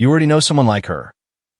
You already know someone like her.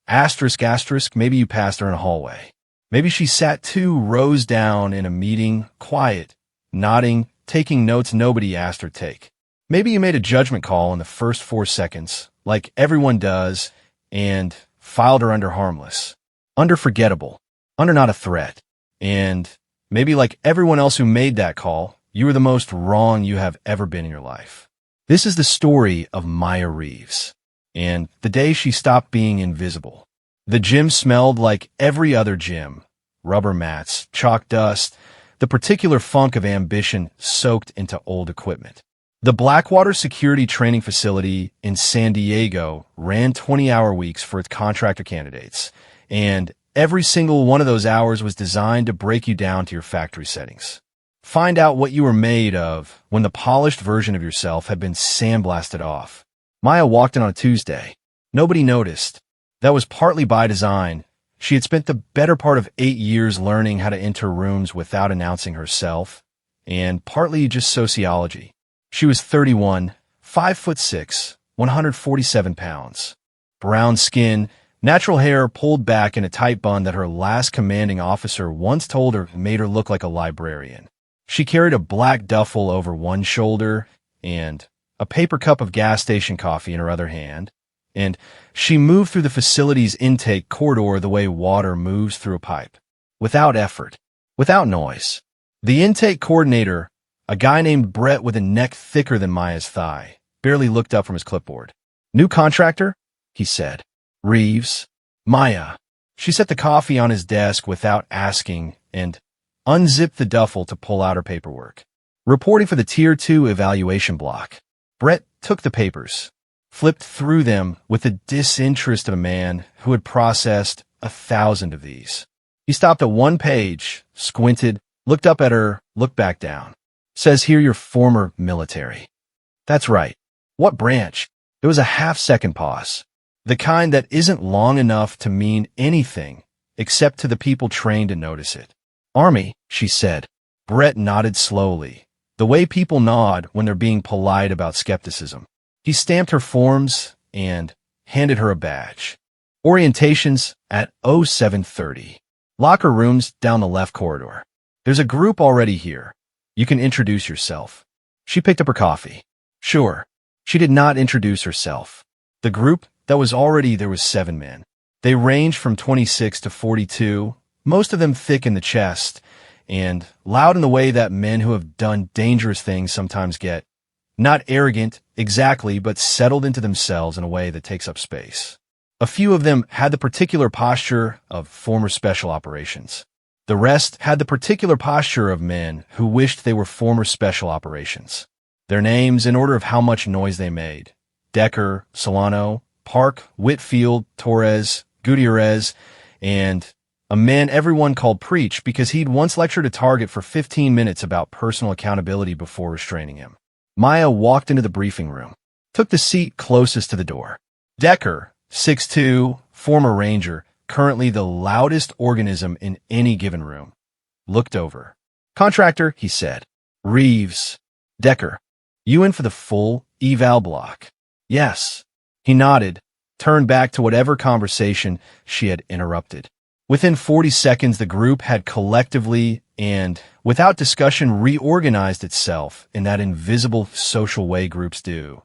Asterisk, asterisk, maybe you passed her in a hallway. Maybe she sat 2 rows down in a meeting, quiet, nodding, taking notes nobody asked her to take. Maybe you made a judgment call in the first 4 seconds, like everyone does, and filed her under harmless, under forgettable, under not a threat. And maybe like everyone else who made that call, you were the most wrong you have ever been in your life. This is the story of Maya Reeves, and the day she stopped being invisible. The gym smelled like every other gym. Rubber mats, chalk dust, the particular funk of ambition soaked into old equipment. The Blackwater Security Training Facility in San Diego ran 20-hour weeks for its contractor candidates, and every single one of those hours was designed to break you down to your factory settings. Find out what you were made of when the polished version of yourself had been sandblasted off. Maya walked in on a Tuesday. Nobody noticed. That was partly by design. She had spent the better part of 8 years learning how to enter rooms without announcing herself, and partly just sociology. She was 31, 5'6", 147 pounds. Brown skin, natural hair pulled back in a tight bun that her last commanding officer once told her made her look like a librarian. She carried a black duffel over one shoulder and a paper cup of gas station coffee in her other hand, and she moved through the facility's intake corridor the way water moves through a pipe, without effort, without noise. The intake coordinator, a guy named Brett with a neck thicker than Maya's thigh, barely looked up from his clipboard. "New contractor?" he said. "Reeves." "Maya." She set the coffee on his desk without asking and unzipped the duffel to pull out her paperwork. "Reporting for the Tier 2 evaluation block." Brett took the papers, flipped through them with the disinterest of a man who had processed 1,000 of these. He stopped at one page, squinted, looked up at her, looked back down. "Says here you're former military." "That's right." "What branch?" There was a half-second pause, the kind that isn't long enough to mean anything except to the people trained to notice it. "Army," she said. Brett nodded slowly, the way people nod when they're being polite about skepticism. He stamped her forms and handed her a badge. "Orientations at 07:30. Locker rooms down the left corridor. There's a group already here. You can introduce yourself." She picked up her coffee. "Sure." She did not introduce herself. The group that was already there was 7 men. They ranged from 26 to 42, most of them thick in the chest, and loud in the way that men who have done dangerous things sometimes get. Not arrogant, exactly, but settled into themselves in a way that takes up space. A few of them had the particular posture of former special operations. The rest had the particular posture of men who wished they were former special operations. Their names in order of how much noise they made: Decker, Solano, Park, Whitfield, Torres, Gutierrez, and a man everyone called Preach because he'd once lectured a target for 15 minutes about personal accountability before restraining him. Maya walked into the briefing room, took the seat closest to the door. Decker, 6'2", former Ranger, currently the loudest organism in any given room, looked over. "Contractor," he said. "Reeves." "Decker, you in for the full eval block?" "Yes." He nodded, turned back to whatever conversation she had interrupted. Within 40 seconds, the group had collectively and, without discussion, reorganized itself in that invisible social way groups do.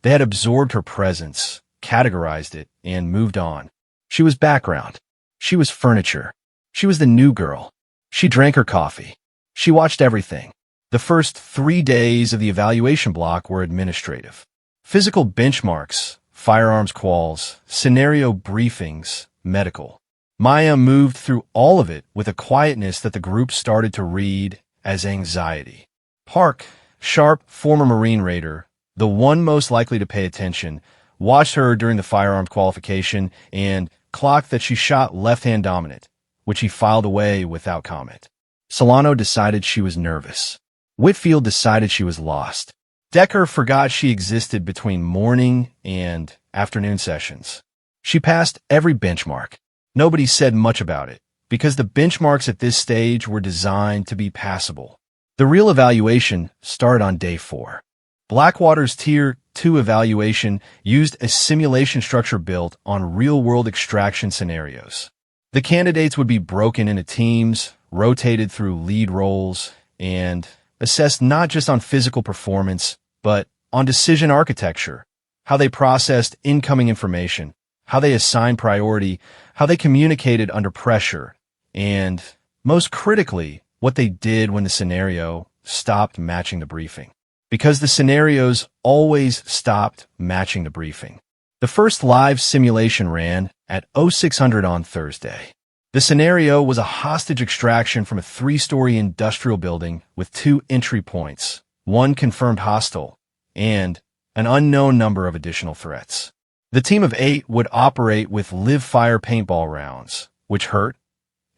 They had absorbed her presence, categorized it, and moved on. She was background. She was furniture. She was the new girl. She drank her coffee. She watched everything. The first 3 days of the evaluation block were administrative. Physical benchmarks, firearms quals, scenario briefings, medical. Maya moved through all of it with a quietness that the group started to read as anxiety. Park, sharp, former Marine raider, the one most likely to pay attention, watched her during the firearm qualification and clocked that she shot left-hand dominant, which he filed away without comment. Solano decided she was nervous. Whitfield decided she was lost. Decker forgot she existed between morning and afternoon sessions. She passed every benchmark. Nobody said much about it, because the benchmarks at this stage were designed to be passable. The real evaluation started on day 4. Blackwater's Tier 2 evaluation used a simulation structure built on real-world extraction scenarios. The candidates would be broken into teams, rotated through lead roles, and assessed not just on physical performance, but on decision architecture, how they processed incoming information, how they assigned priority, how they communicated under pressure, and, most critically, what they did when the scenario stopped matching the briefing. Because the scenarios always stopped matching the briefing. The first live simulation ran at 0600 on Thursday. The scenario was a hostage extraction from a 3-story industrial building with 2 entry points, 1 confirmed hostile, and an unknown number of additional threats. The team of 8 would operate with live-fire paintball rounds, which hurt,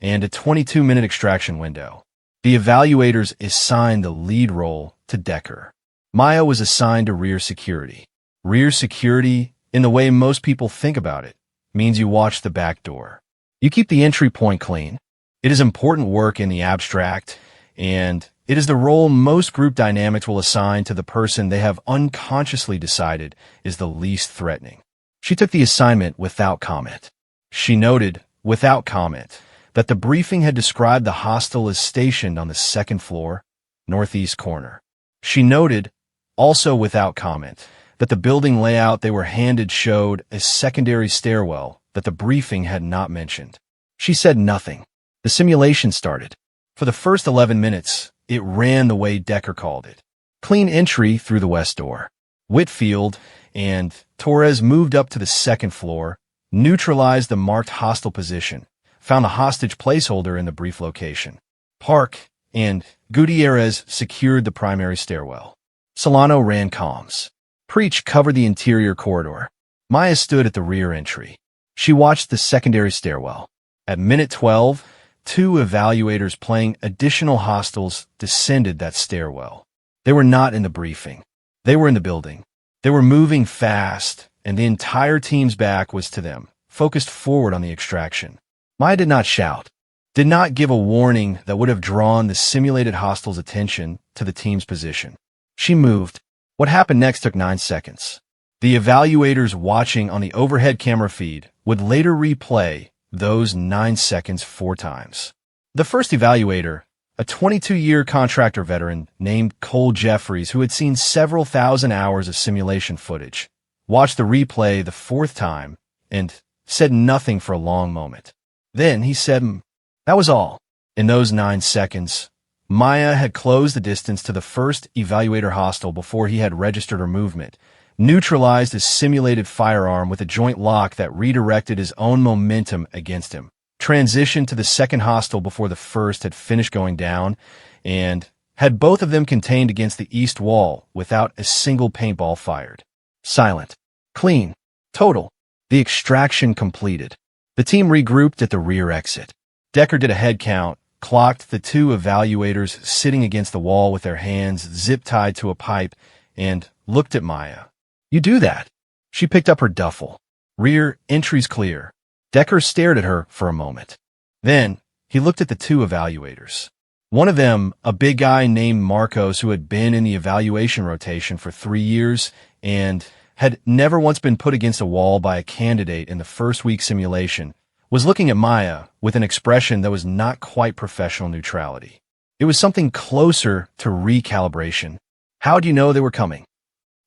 and a 22-minute extraction window. The evaluators assigned the lead role to Decker. Maya was assigned to rear security. Rear security, in the way most people think about it, means you watch the back door. You keep the entry point clean. It is important work in the abstract, and it is the role most group dynamics will assign to the person they have unconsciously decided is the least threatening. She took the assignment without comment. She noted, without comment, that the briefing had described the hostile as stationed on the 2nd floor, northeast corner. She noted, also without comment, that the building layout they were handed showed a secondary stairwell that the briefing had not mentioned. She said nothing. The simulation started. For the first 11 minutes, it ran the way Decker called it. Clean entry through the west door. Whitfield and Torres moved up to the 2nd floor, neutralized the marked hostile position, found the hostage placeholder in the brief location. Park and Gutierrez secured the primary stairwell. Solano ran comms. Preach covered the interior corridor. Maya stood at the rear entry. She watched the secondary stairwell. At minute 12, 2 evaluators playing additional hostiles descended that stairwell. They were not in the briefing. They were in the building. They were moving fast, and the entire team's back was to them, focused forward on the extraction. Maya did not shout, did not give a warning that would have drawn the simulated hostiles' attention to the team's position. She moved. What happened next took 9 seconds. The evaluators watching on the overhead camera feed would later replay those 9 seconds 4 times. The first evaluator, a 22-year contractor veteran named Cole Jeffries, who had seen several thousand hours of simulation footage, watched the replay the 4th time and said nothing for a long moment. Then he said, "That was all." In those 9 seconds, Maya had closed the distance to the first evaluator hostile before he had registered her movement, neutralized his simulated firearm with a joint lock that redirected his own momentum against him, transitioned to the second hostile before the first had finished going down, and had both of them contained against the east wall without a single paintball fired. Silent. Clean. Total. The extraction completed. The team regrouped at the rear exit. Decker did a head count, clocked the 2 evaluators sitting against the wall with their hands zip-tied to a pipe, and looked at Maya. "You do that." She picked up her duffel. "Rear entry's clear." Decker stared at her for a moment. Then he looked at the 2 evaluators. One of them, a big guy named Marcos, who had been in the evaluation rotation for 3 years and had never once been put against a wall by a candidate in the first week simulation, was looking at Maya with an expression that was not quite professional neutrality. It was something closer to recalibration. "How do you know they were coming?"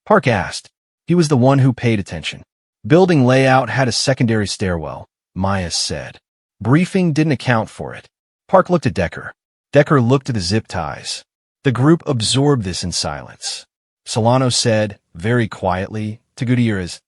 Park asked. He was the one who paid attention. "Building layout had a secondary stairwell," Maya said. "Briefing didn't account for it." Park looked at Decker. Decker looked at the zip ties. The group absorbed this in silence. Solano said, very quietly, to Gutierrez,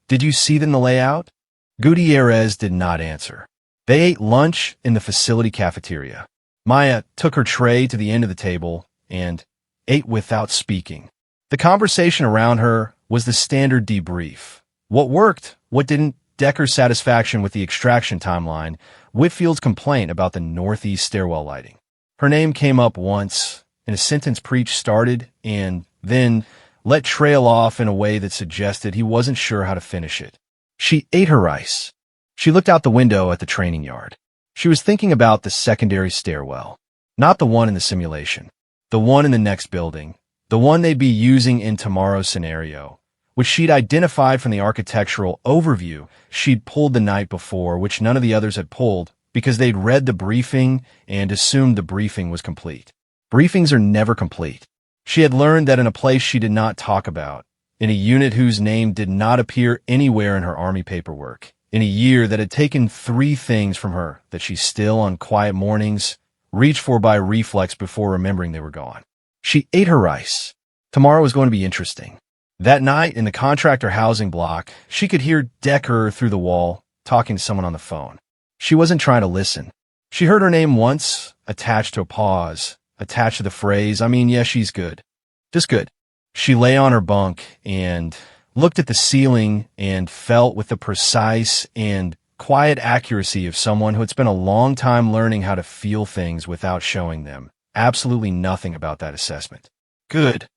"Did you see them in the layout?" Gutierrez did not answer. They ate lunch in the facility cafeteria. Maya took her tray to the end of the table and ate without speaking. The conversation around her was the standard debrief. What worked, what didn't, Decker's satisfaction with the extraction timeline, Whitfield's complaint about the northeast stairwell lighting. Her name came up once, and a sentence Preach started and then let trail off in a way that suggested he wasn't sure how to finish it. She ate her rice. She looked out the window at the training yard. She was thinking about the secondary stairwell, not the one in the simulation, the one in the next building, the one they'd be using in tomorrow's scenario, which she'd identified from the architectural overview she'd pulled the night before, which none of the others had pulled because they'd read the briefing and assumed the briefing was complete. Briefings are never complete. She had learned that in a place she did not talk about, in a unit whose name did not appear anywhere in her Army paperwork, in a year that had taken 3 things from her that she still, on quiet mornings, reached for by reflex before remembering they were gone. She ate her rice. Tomorrow was going to be interesting. That night, in the contractor housing block, she could hear Decker through the wall, talking to someone on the phone. She wasn't trying to listen. She heard her name once, attached to a pause, attached to the phrase, yeah, she's good. Just good. She lay on her bunk and looked at the ceiling and felt with the precise and quiet accuracy of someone who had spent a long time learning how to feel things without showing them. Absolutely nothing about that assessment. Good.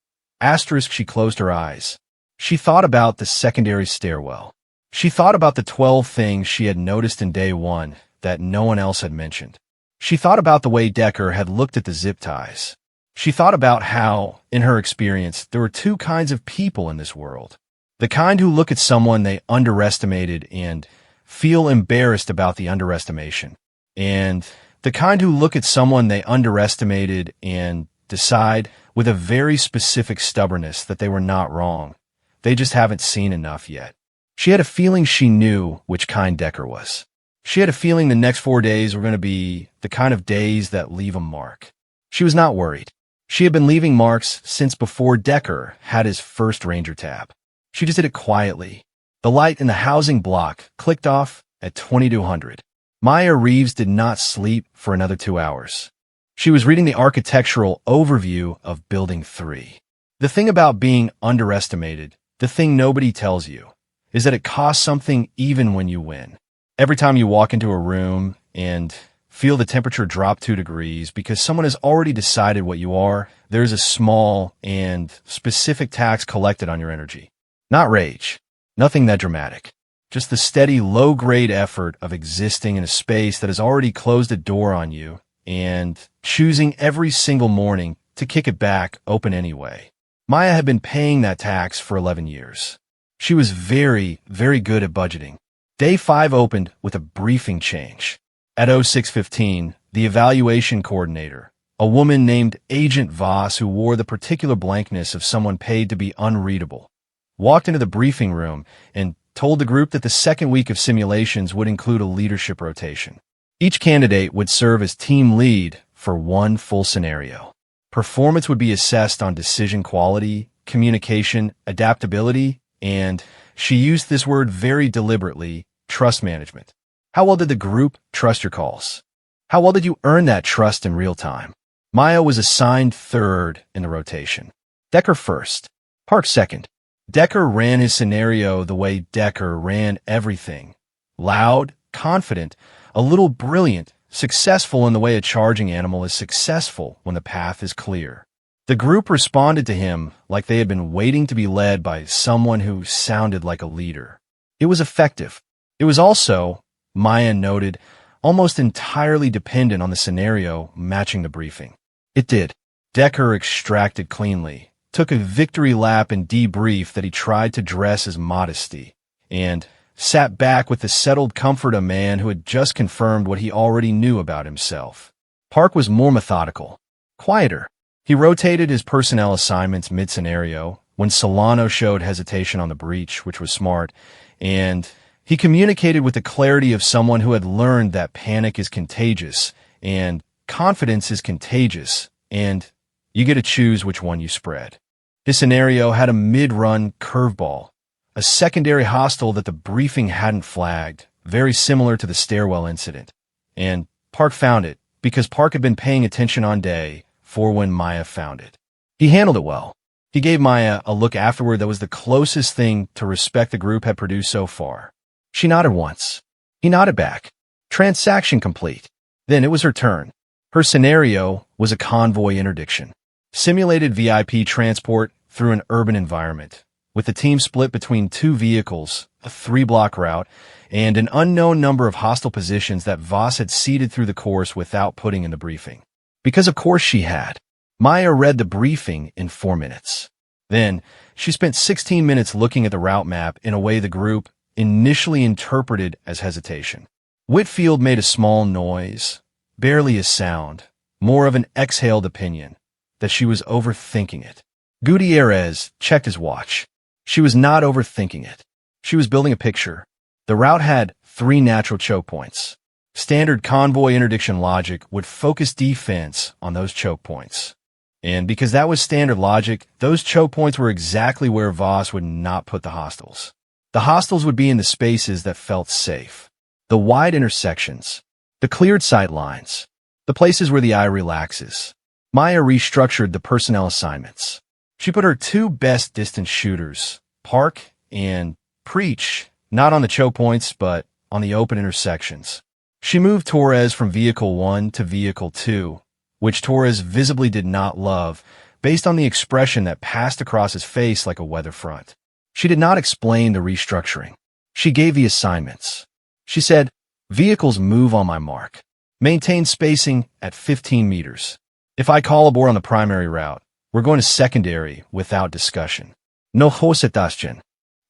Asterisk, she closed her eyes. She thought about the secondary stairwell. She thought about the 12 things she had noticed in day 1 that no one else had mentioned. She thought about the way Decker had looked at the zip ties. She thought about how, in her experience, there were 2 kinds of people in this world. The kind who look at someone they underestimated and feel embarrassed about the underestimation. And the kind who look at someone they underestimated and decide with a very specific stubbornness that they were not wrong. They just haven't seen enough yet. She had a feeling she knew which kind Decker was. She had a feeling the next 4 days were going to be the kind of days that leave a mark. She was not worried. She had been leaving marks since before Decker had his first Ranger tab. She just did it quietly. The light in the housing block clicked off at 2200. Maya Reeves did not sleep for another 2 hours. She was reading the architectural overview of Building 3. The thing about being underestimated, the thing nobody tells you, is that it costs something even when you win. Every time you walk into a room and feel the temperature drop 2 degrees because someone has already decided what you are, there's a small and specific tax collected on your energy. Not rage. Nothing that dramatic. Just the steady, low-grade effort of existing in a space that has already closed a door on you and choosing every single morning to kick it back open anyway. Maya had been paying that tax for 11 years. She was very, very good at budgeting. Day 5 opened with a briefing change. At 06:15, the evaluation coordinator, a woman named Agent Voss who wore the particular blankness of someone paid to be unreadable, walked into the briefing room and told the group that the second week of simulations would include a leadership rotation. Each candidate would serve as team lead for 1 full scenario. Performance would be assessed on decision quality, communication, adaptability, and, she used this word very deliberately, trust management. How well did the group trust your calls? How well did you earn that trust in real time? Maya was assigned 3rd in the rotation. Decker 1st. Park 2nd. Decker ran his scenario the way Decker ran everything. Loud, confident, a little brilliant, successful in the way a charging animal is successful when the path is clear. The group responded to him like they had been waiting to be led by someone who sounded like a leader. It was effective. It was also, Maya noted, almost entirely dependent on the scenario matching the briefing. It did. Decker extracted cleanly, took a victory lap and debrief that he tried to dress as modesty, and sat back with the settled comfort of a man who had just confirmed what he already knew about himself. Park was more methodical, quieter. He rotated his personnel assignments mid-scenario when Solano showed hesitation on the breach, which was smart, and he communicated with the clarity of someone who had learned that panic is contagious and confidence is contagious, and you get to choose which one you spread. His scenario had a mid-run curveball, a secondary hostile that the briefing hadn't flagged, very similar to the stairwell incident. And Park found it because Park had been paying attention on day 4 when Maya found it. He handled it well. He gave Maya a look afterward that was the closest thing to respect the group had produced so far. She nodded once. He nodded back. Transaction complete. Then it was her turn. Her scenario was a convoy interdiction. Simulated VIP transport through an urban environment, with the team split between 2 vehicles, a 3-block route, and an unknown number of hostile positions that Voss had seeded through the course without putting in the briefing. Because of course she had. Maya read the briefing in 4 minutes. Then, She spent 16 minutes looking at the route map in a way the group initially interpreted as hesitation. Whitfield made a small noise, barely a sound, more of an exhaled opinion, that she was overthinking it. Gutierrez checked his watch. She was not overthinking it. She was building a picture. The route had 3 natural choke points. Standard convoy interdiction logic would focus defense on those choke points. And because that was standard logic, those choke points were exactly where Voss would not put the hostiles. The hostiles would be in the spaces that felt safe. The wide intersections. The cleared sight lines. The places where the eye relaxes. Maya restructured the personnel assignments. She put her 2 best distance shooters, Park and Preach, not on the choke points, but on the open intersections. She moved Torres from Vehicle 1 to Vehicle 2, which Torres visibly did not love, based on the expression that passed across his face like a weather front. She did not explain the restructuring. She gave the assignments. She said, "Vehicles move on my mark. Maintain spacing at 15 meters. If I call aboard on the primary route, we're going to secondary without discussion. No hosetaschen."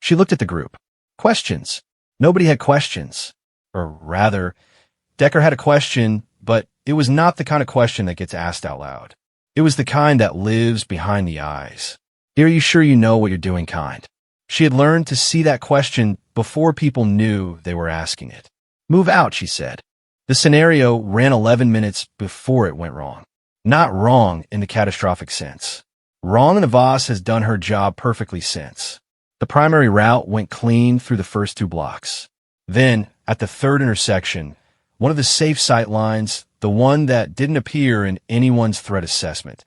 She looked at the group. Questions. Nobody had questions. Or rather, Decker had a question, but it was not the kind of question that gets asked out loud. It was the kind that lives behind the eyes. Are you sure you know what you're doing kind? She had learned to see that question before people knew they were asking it. Move out, she said. The scenario ran 11 minutes before it went wrong. Not wrong in the catastrophic sense. Wrong in the Voss has done her job perfectly since. The primary route went clean through the first 2 blocks. Then, at the 3rd intersection, one of the safe sight lines, the one that didn't appear in anyone's threat assessment,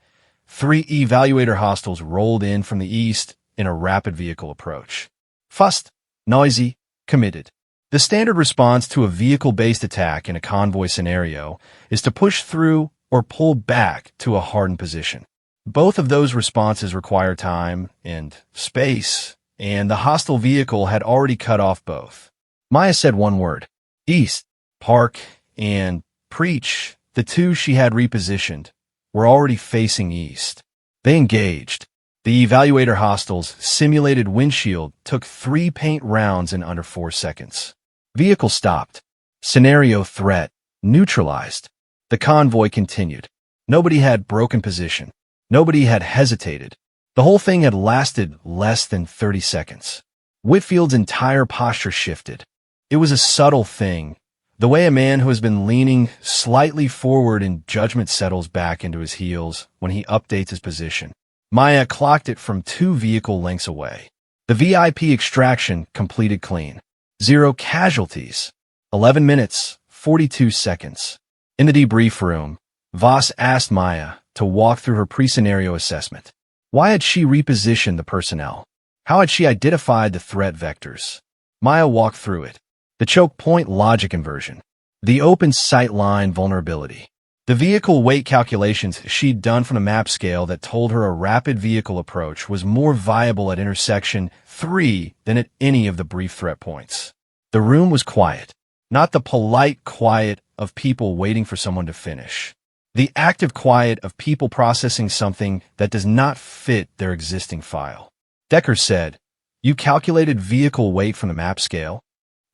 3 evaluator hostiles rolled in from the east in a rapid vehicle approach. Fast, noisy, committed. The standard response to a vehicle-based attack in a convoy scenario is to push through or pull back to a hardened position. Both of those responses require time and space, and the hostile vehicle had already cut off both. Maya said one word. East, Park, and Preach, the 2 she had repositioned, were already facing east. They engaged. The evaluator hostiles' simulated windshield took 3 paint rounds in under 4 seconds. Vehicle stopped. Scenario threat neutralized. The convoy continued. Nobody had broken position. Nobody had hesitated. The whole thing had lasted less than 30 seconds. Whitfield's entire posture shifted. It was a subtle thing, the way a man who has been leaning slightly forward in judgment settles back into his heels when he updates his position. Maya clocked it from 2 vehicle lengths away. The VIP extraction completed clean. 0 casualties. 11 minutes, 42 seconds. In the debrief room, Voss asked Maya to walk through her pre-scenario assessment. Why had she repositioned the personnel? How had she identified the threat vectors? Maya walked through it. The choke point logic inversion. The open sight line vulnerability. The vehicle weight calculations she'd done from the map scale that told her a rapid vehicle approach was more viable at intersection 3 than at any of the brief threat points. The room was quiet. Not the polite quiet of people waiting for someone to finish. The active quiet of people processing something that does not fit their existing file. Decker said, "You calculated vehicle weight from the map scale?"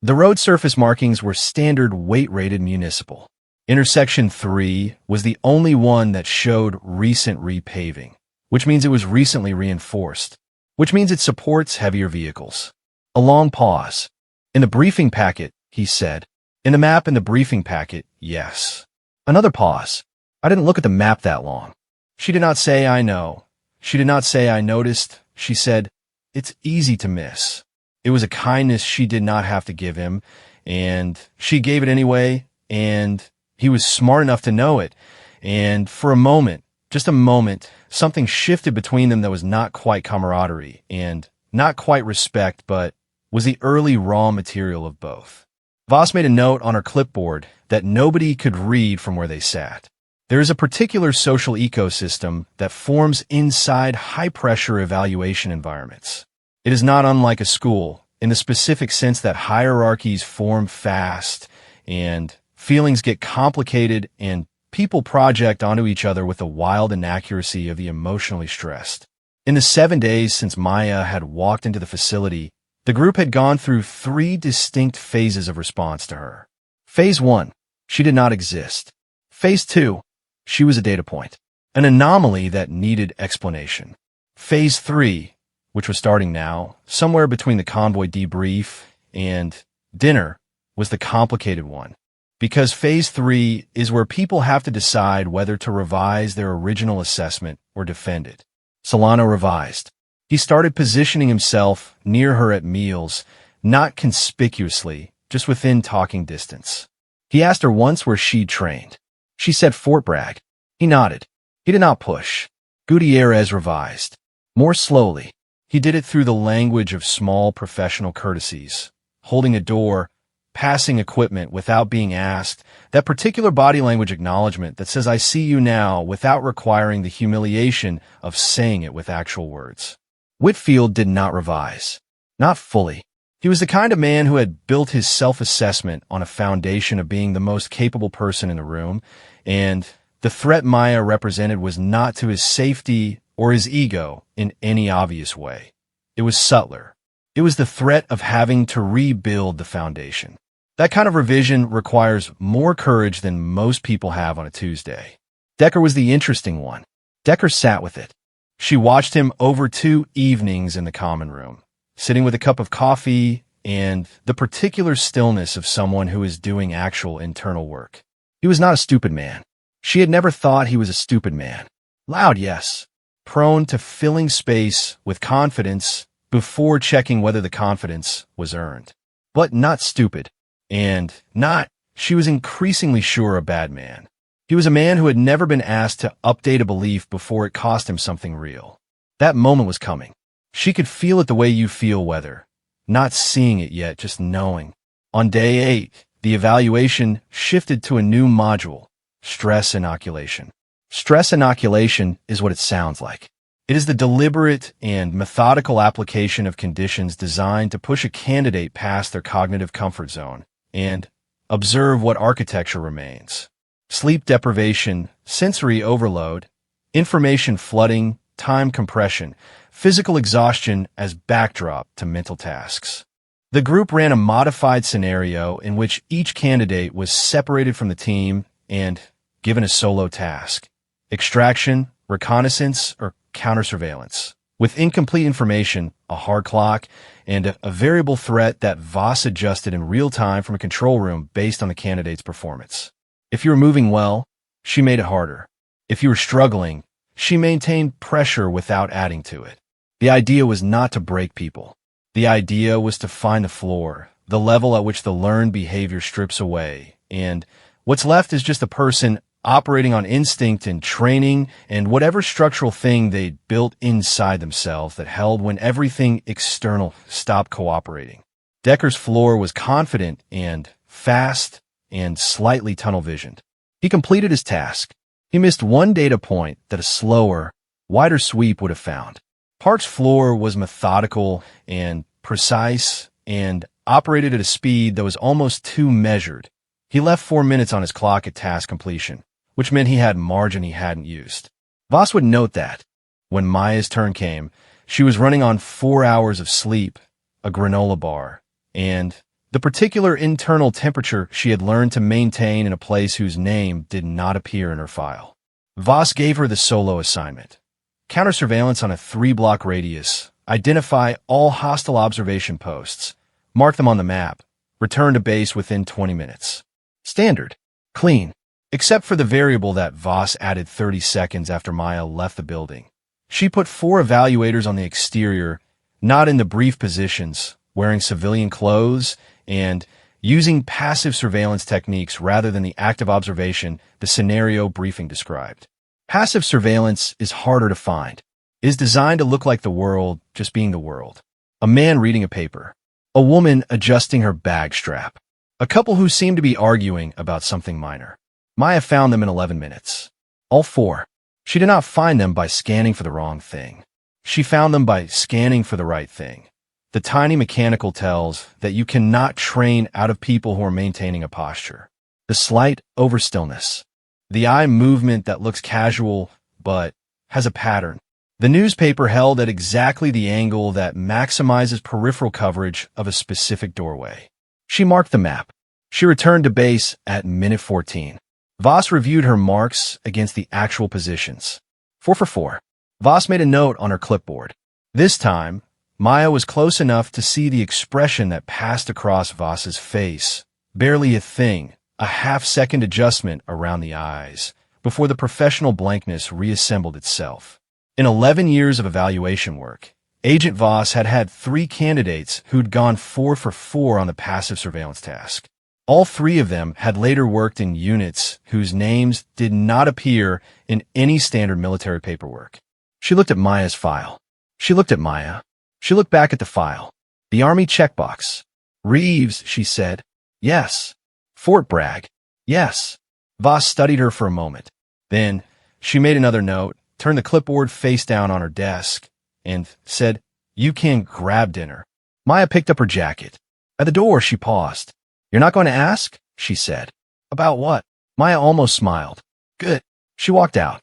The road surface markings were standard weight-rated municipal. Intersection 3 was the only one that showed recent repaving, which means it was recently reinforced, which means it supports heavier vehicles. A long pause. In the briefing packet, he said. In the map in the briefing packet, yes. Another pause. I didn't look at the map that long. She did not say, "I know." She did not say, "I noticed." She said, "It's easy to miss." It was a kindness she did not have to give him, and she gave it anyway, and he was smart enough to know it. And for a moment, just a moment, something shifted between them that was not quite camaraderie and not quite respect, but was the early raw material of both. Voss made a note on her clipboard that nobody could read from where they sat. There is a particular social ecosystem that forms inside high-pressure evaluation environments. It is not unlike a school, in the specific sense that hierarchies form fast, and feelings get complicated, and people project onto each other with the wild inaccuracy of the emotionally stressed. In the 7 days since Maya had walked into the facility, the group had gone through 3 distinct phases of response to her. Phase 1, she did not exist. Phase 2, she was a data point, an anomaly that needed explanation. Phase 3, which was starting now, somewhere between the convoy debrief and dinner, was the complicated one. Because Phase 3 is where people have to decide whether to revise their original assessment or defend it. Solano revised. He started positioning himself near her at meals, not conspicuously, just within talking distance. He asked her once where she'd trained. She said Fort Bragg. He nodded. He did not push. Gutierrez revised. More slowly. He did it through the language of small professional courtesies, holding a door, passing equipment without being asked, that particular body language acknowledgement that says I see you now without requiring the humiliation of saying it with actual words. Whitfield did not revise. Not fully. He was the kind of man who had built his self-assessment on a foundation of being the most capable person in the room, and the threat Maya represented was not to his safety or his ego in any obvious way. It was subtler. It was the threat of having to rebuild the foundation. That kind of revision requires more courage than most people have on a Tuesday. Decker was the interesting one. Decker sat with it. She watched him over 2 evenings in the common room, sitting with a cup of coffee and the particular stillness of someone who is doing actual internal work. He was not a stupid man. She had never thought he was a stupid man. Loud, yes. Prone to filling space with confidence before checking whether the confidence was earned. But not stupid. And not, she was increasingly sure, a bad man. He was a man who had never been asked to update a belief before it cost him something real. That moment was coming. She could feel it the way you feel weather. Not seeing it yet, just knowing. On day 8, the evaluation shifted to a new module, stress inoculation. Stress inoculation is what it sounds like. It is the deliberate and methodical application of conditions designed to push a candidate past their cognitive comfort zone and observe what architecture remains. Sleep deprivation, sensory overload, information flooding, time compression, physical exhaustion as backdrop to mental tasks. The group ran a modified scenario in which each candidate was separated from the team and given a solo task: extraction, reconnaissance, or counter-surveillance. With incomplete information, a hard clock, and a variable threat that Voss adjusted in real time from a control room based on the candidate's performance. If you were moving well, she made it harder. If you were struggling, she maintained pressure without adding to it. The idea was not to break people. The idea was to find the floor, the level at which the learned behavior strips away, and what's left is just a person operating on instinct and training and whatever structural thing they'd built inside themselves that held when everything external stopped cooperating. Decker's floor was confident and fast and slightly tunnel-visioned. He completed his task. He missed one data point that a slower, wider sweep would have found. Park's floor was methodical and precise and operated at a speed that was almost too measured. He left 4 minutes on his clock at task completion, which meant he had margin he hadn't used. Voss would note that. When Maya's turn came, she was running on 4 hours of sleep, a granola bar, and the particular internal temperature she had learned to maintain in a place whose name did not appear in her file. Voss gave her the solo assignment. Counter-surveillance on a 3-block radius, identify all hostile observation posts, mark them on the map, return to base within 20 minutes. Standard. Clean. Except for the variable that Voss added 30 seconds after Maya left the building. She put 4 evaluators on the exterior, not in the brief positions, wearing civilian clothes, and using passive surveillance techniques rather than the active observation the scenario briefing described. Passive surveillance is harder to find. It is designed to look like the world just being the world. A man reading a paper. A woman adjusting her bag strap. A couple who seemed to be arguing about something minor. Maya found them in 11 minutes. All 4. She did not find them by scanning for the wrong thing. She found them by scanning for the right thing. The tiny mechanical tells that you cannot train out of people who are maintaining a posture. The slight overstillness. The eye movement that looks casual but has a pattern. The newspaper held at exactly the angle that maximizes peripheral coverage of a specific doorway. She marked the map. She returned to base at minute 14. Voss reviewed her marks against the actual positions. 4 for 4. Voss made a note on her clipboard. This time, Maya was close enough to see the expression that passed across Voss's face. Barely a thing, a half-second adjustment around the eyes, before the professional blankness reassembled itself. In 11 years of evaluation work, Agent Voss had had 3 candidates who'd gone 4 for 4 on the passive surveillance task. All 3 of them had later worked in units whose names did not appear in any standard military paperwork. She looked at Maya's file. She looked at Maya. She looked back at the file. The Army checkbox. Reeves, she said. Yes. Fort Bragg. Yes. Voss studied her for a moment. Then she made another note, turned the clipboard face down on her desk, and said, "You can grab dinner." Maya picked up her jacket. At the door, she paused. "You're not going to ask?" she said. "About what?" Maya almost smiled. "Good." She walked out.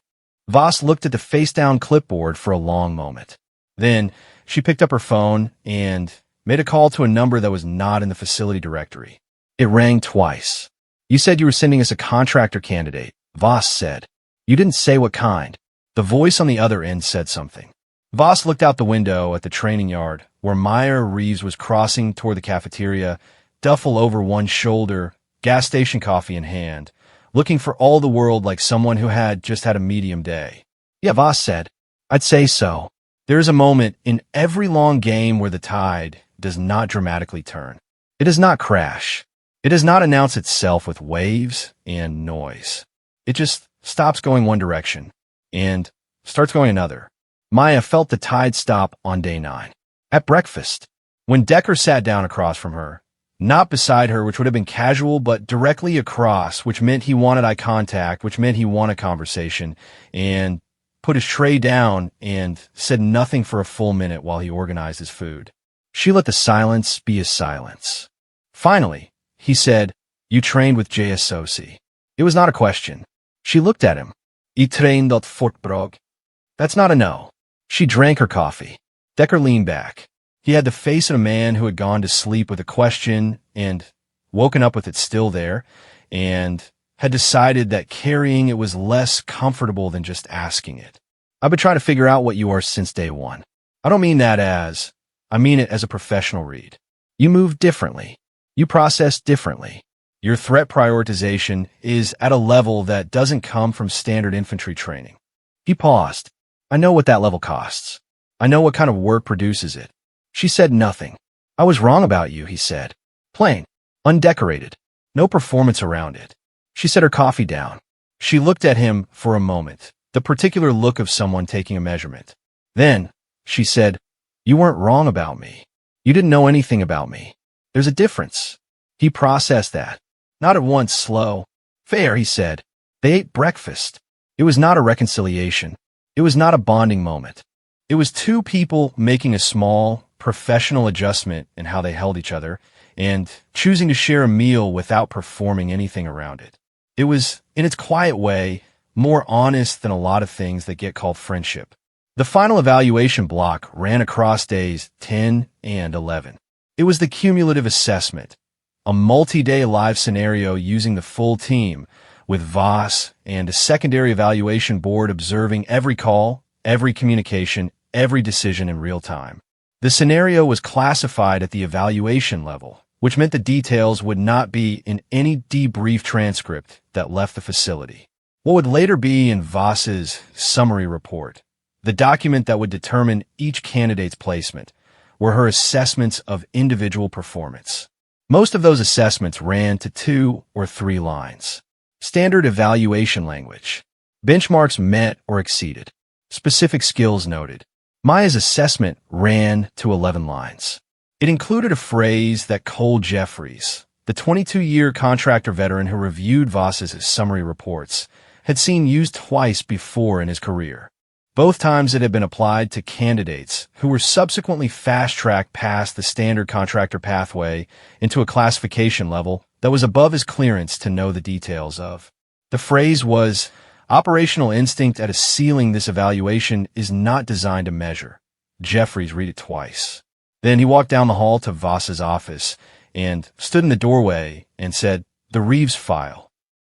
Voss looked at the face-down clipboard for a long moment. Then she picked up her phone and made a call to a number that was not in the facility directory. It rang twice. "You said you were sending us a contractor candidate," Voss said. "You didn't say what kind." The voice on the other end said something. Voss looked out the window at the training yard, where Maya Reeves was crossing toward the cafeteria, duffel over one shoulder, gas station coffee in hand, looking for all the world like someone who had just had a medium day. "Yeah," Voss said. "I'd say so. There is a moment in every long game where the tide does not dramatically turn. It does not crash. It does not announce itself with waves and noise. It just stops going one direction and starts going another." Maya felt the tide stop on day 9. At breakfast, when Decker sat down across from her, not beside her, which would have been casual, but directly across, which meant he wanted eye contact, which meant he wanted conversation, and put his tray down and said nothing for a full minute while he organized his food. She let the silence be a silence. Finally, he said, "You trained with JSOC." It was not a question. She looked at him. "I trained at Fort Bragg." That's not a no. She drank her coffee. Decker leaned back. He had the face of a man who had gone to sleep with a question and woken up with it still there, and had decided that carrying it was less comfortable than just asking it. "I've been trying to figure out what you are since day 1. I don't mean that as, I mean it as a professional read. You move differently. You process differently. Your threat prioritization is at a level that doesn't come from standard infantry training." He paused. "I know what that level costs. I know what kind of work produces it." She said nothing. "I was wrong about you," he said. "Plain. Undecorated. No performance around it." She set her coffee down. She looked at him for a moment, the particular look of someone taking a measurement. Then, she said, "You weren't wrong about me. You didn't know anything about me. There's a difference." He processed that. Not at once slow. "Fair," he said. They ate breakfast. It was not a reconciliation. It was not a bonding moment. It was 2 people making a small, professional adjustment in how they held each other and choosing to share a meal without performing anything around it. It was, in its quiet way, more honest than a lot of things that get called friendship. The final evaluation block ran across days 10 and 11. It was the cumulative assessment, a multi-day live scenario using the full team, with Voss and a secondary evaluation board observing every call, every communication, every decision in real time. The scenario was classified at the evaluation level, which meant the details would not be in any debrief transcript that left the facility. What would later be in Voss's summary report, the document that would determine each candidate's placement, were her assessments of individual performance. Most of those assessments ran to 2 or 3 lines. Standard evaluation language. Benchmarks met or exceeded. Specific skills noted. Maya's assessment ran to 11 lines. It included a phrase that Cole Jeffries, the 22-year contractor veteran who reviewed Voss's summary reports, had seen used twice before in his career. Both times it had been applied to candidates who were subsequently fast-tracked past the standard contractor pathway into a classification level that was above his clearance to know the details of. The phrase was, Operational instinct at a ceiling this evaluation is not designed to measure. Jeffries read it twice. Then he walked down the hall to Voss's office and stood in the doorway and said, "The Reeves file."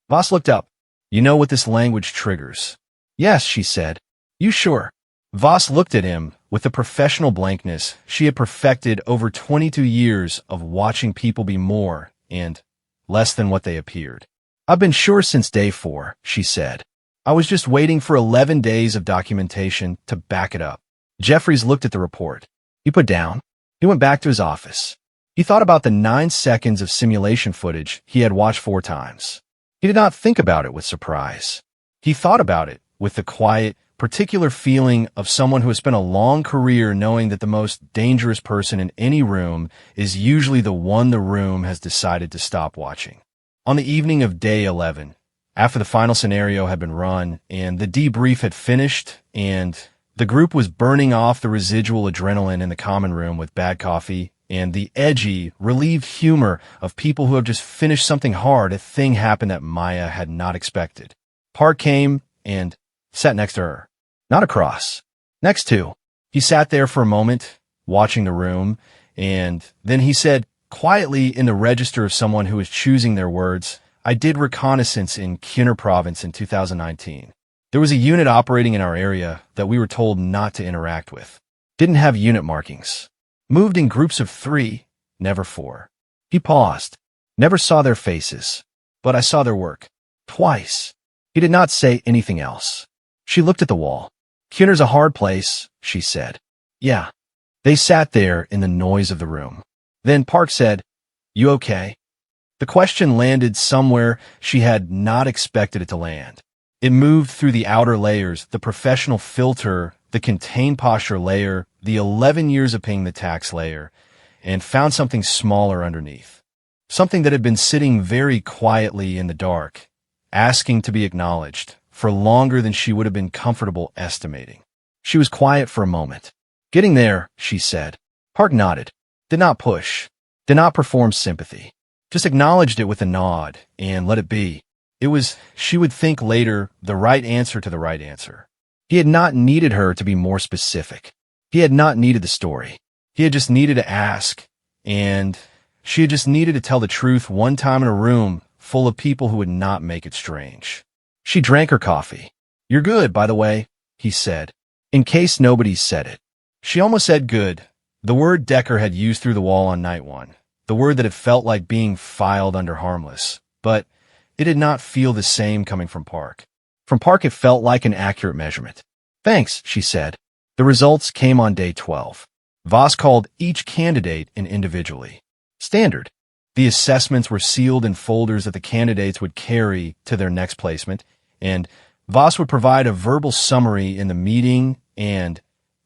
Voss looked up. "You know what this language triggers?" "Yes," she said. "You sure?" Voss looked at him with the professional blankness she had perfected over 22 years of watching people be more and less than what they appeared. "I've been sure since day 4, she said. "I was just waiting for 11 days of documentation to back it up." Jeffries looked at the report. He put down. He went back to his office. He thought about the 9 seconds of simulation footage he had watched 4 times. He did not think about it with surprise. He thought about it with the quiet, particular feeling of someone who has spent a long career knowing that the most dangerous person in any room is usually the one the room has decided to stop watching. On the evening of day 11, after the final scenario had been run and the debrief had finished and the group was burning off the residual adrenaline in the common room with bad coffee and the edgy, relieved humor of people who have just finished something hard, a thing happened that Maya had not expected. Park came and sat next to her. Not across. Next to. He sat there for a moment, watching the room, and then he said, quietly in the register of someone who is choosing their words, "I did reconnaissance in Khyner province in 2019. There was a unit operating in our area that we were told not to interact with. Didn't have unit markings. Moved in groups of 3, never 4. He paused. Never saw their faces, but I saw their work. Twice. He did not say anything else. She looked at the wall. Khyner's a hard place, she said. Yeah. They sat there in the noise of the room. Then Park said, "You okay?" The question landed somewhere she had not expected it to land. It moved through the outer layers, the professional filter, the contained posture layer, the 11 years of paying the tax layer, and found something smaller underneath. Something that had been sitting very quietly in the dark, asking to be acknowledged for longer than she would have been comfortable estimating. She was quiet for a moment. "Getting there," she said. Park nodded. Did not push. Did not perform sympathy. Just acknowledged it with a nod and let it be. It was, she would think later, the right answer to the right answer. He had not needed her to be more specific. He had not needed the story. He had just needed to ask, and she had just needed to tell the truth one time in a room full of people who would not make it strange. She drank her coffee. "You're good, by the way," he said, in case nobody said it. She almost said good, the word Decker had used through the wall on night 1, the word that had felt like being filed under harmless, but it did not feel the same coming from Park. From Park, it felt like an accurate measurement. "Thanks," she said. The results came on day 12. Voss called each candidate in individually. Standard. The assessments were sealed in folders that the candidates would carry to their next placement, and Voss would provide a verbal summary in the meeting and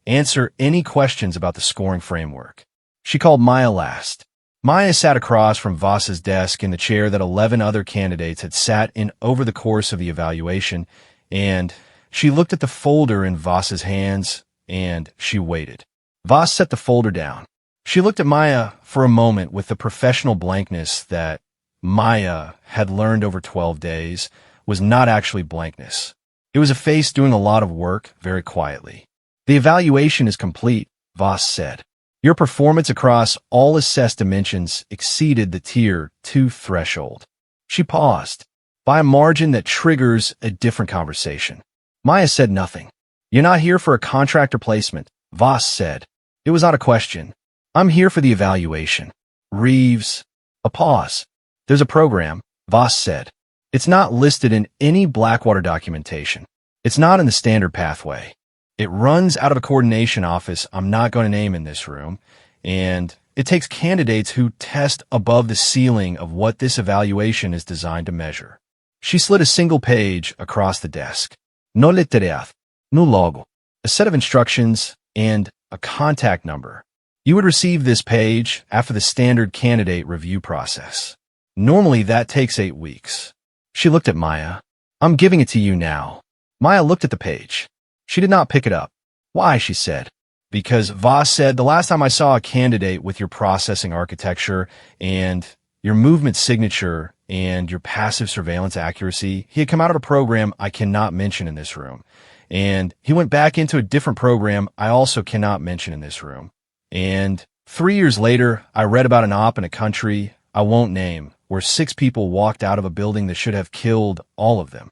answer any questions about the scoring framework. She called Maya last. Maya sat across from Voss's desk in the chair that 11 other candidates had sat in over the course of the evaluation, and she looked at the folder in Voss's hands, and she waited. Voss set the folder down. She looked at Maya for a moment with the professional blankness that Maya had learned over 12 days was not actually blankness. It was a face doing a lot of work very quietly. "The evaluation is complete," Voss said. "Your performance across all assessed dimensions exceeded the Tier 2 threshold." She paused, by a margin that triggers a different conversation. Maya said nothing. "You're not here for a contractor placement," Voss said. It was not a question. "I'm here for the evaluation." Reeves. A pause. "There's a program," Voss said. "It's not listed in any Blackwater documentation. It's not in the standard pathway. It runs out of a coordination office I'm not going to name in this room, and it takes candidates who test above the ceiling of what this evaluation is designed to measure." She slid a single page across the desk. "No letteridad, no logo," a set of instructions, and a contact number. "You would receive this page after the standard candidate review process. Normally that takes 8 weeks. She looked at Maya. "I'm giving it to you now." Maya looked at the page. She did not pick it up. "Why?" she said. "Because Voss said the last time I saw a candidate with your processing architecture and your movement signature and your passive surveillance accuracy. He had come out of a program I cannot mention in this room. And he went back into a different program I also cannot mention in this room. And 3 years later, I read about an op in a country I won't name, where 6 people walked out of a building that should have killed all of them.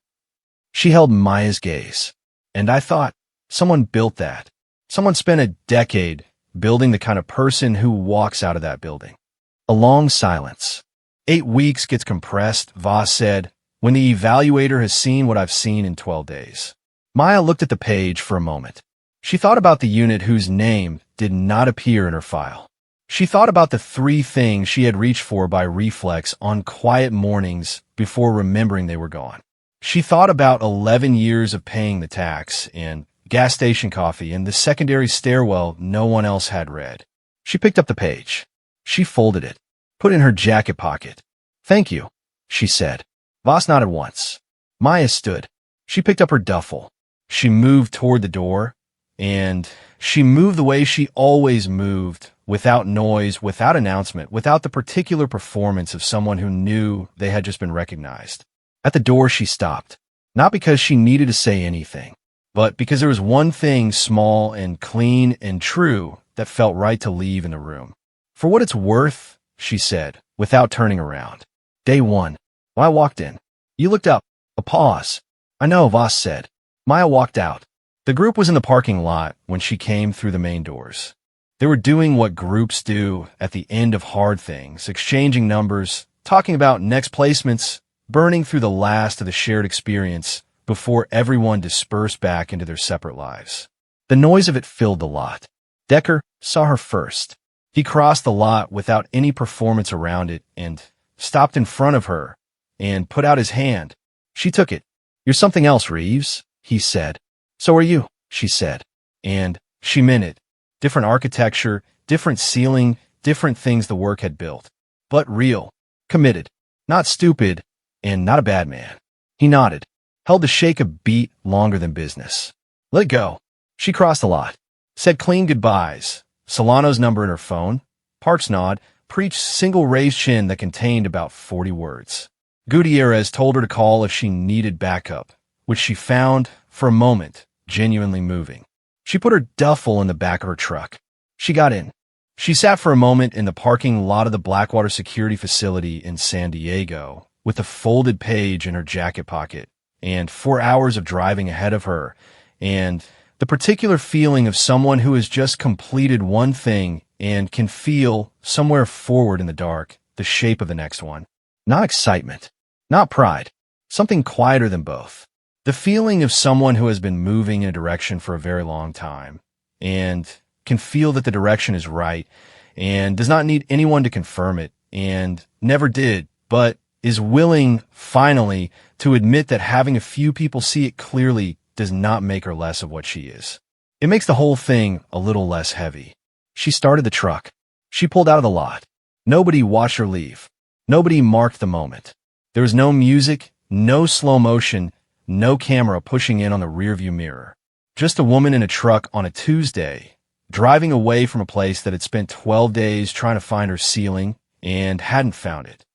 She held Maya's gaze, and I thought, someone built that. Someone spent a decade building the kind of person who walks out of that building. A long silence. 8 weeks gets compressed, Voss said, when the evaluator has seen what I've seen in 12 days. Maya looked at the page for a moment. She thought about the unit whose name did not appear in her file. She thought about the 3 things she had reached for by reflex on quiet mornings before remembering they were gone. She thought about 11 years of paying the tax and gas station coffee and the secondary stairwell no one else had read. She picked up the page. She folded it, put it in her jacket pocket. "Thank you," she said. Voss nodded once. Maya stood. She picked up her duffel. She moved toward the door, and she moved the way she always moved, without noise, without announcement, without the particular performance of someone who knew they had just been recognized. At the door, she stopped, not because she needed to say anything, but because there was one thing small and clean and true that felt right to leave in the room. "For what it's worth," she said, without turning around. "Day 1. When I walked in, you looked up." A pause. "I know," Voss said. Maya walked out. The group was in the parking lot when she came through the main doors. They were doing what groups do at the end of hard things, exchanging numbers, talking about next placements, burning through the last of the shared experience before everyone dispersed back into their separate lives. The noise of it filled the lot. Decker saw her first. He crossed the lot without any performance around it and stopped in front of her and put out his hand. She took it. "You're something else, Reeves," he said. "So are you," she said. And she meant it. Different architecture, different ceiling, different things the work had built. But real, committed, not stupid, and not a bad man. He nodded, held to shake a beat longer than business. "Let go." She crossed the lot, said clean goodbyes, Solano's number in her phone, Park's nod, preached single raised chin that contained about 40 words. Gutierrez told her to call if she needed backup, which she found, for a moment, genuinely moving. She put her duffel in the back of her truck. She got in. She sat for a moment in the parking lot of the Blackwater Security Facility in San Diego, with a folded page in her jacket pocket, and 4 hours of driving ahead of her, and the particular feeling of someone who has just completed one thing and can feel, somewhere forward in the dark, the shape of the next one. Not excitement, not pride, something quieter than both. The feeling of someone who has been moving in a direction for a very long time and can feel that the direction is right and does not need anyone to confirm it and never did, but is willing, finally, to admit that having a few people see it clearly does not make her less of what she is. It makes the whole thing a little less heavy. She started the truck. She pulled out of the lot. Nobody watched her leave. Nobody marked the moment. There was no music, no slow motion, no camera pushing in on the rearview mirror. Just a woman in a truck on a Tuesday, driving away from a place that had spent 12 days trying to find her ceiling and hadn't found it.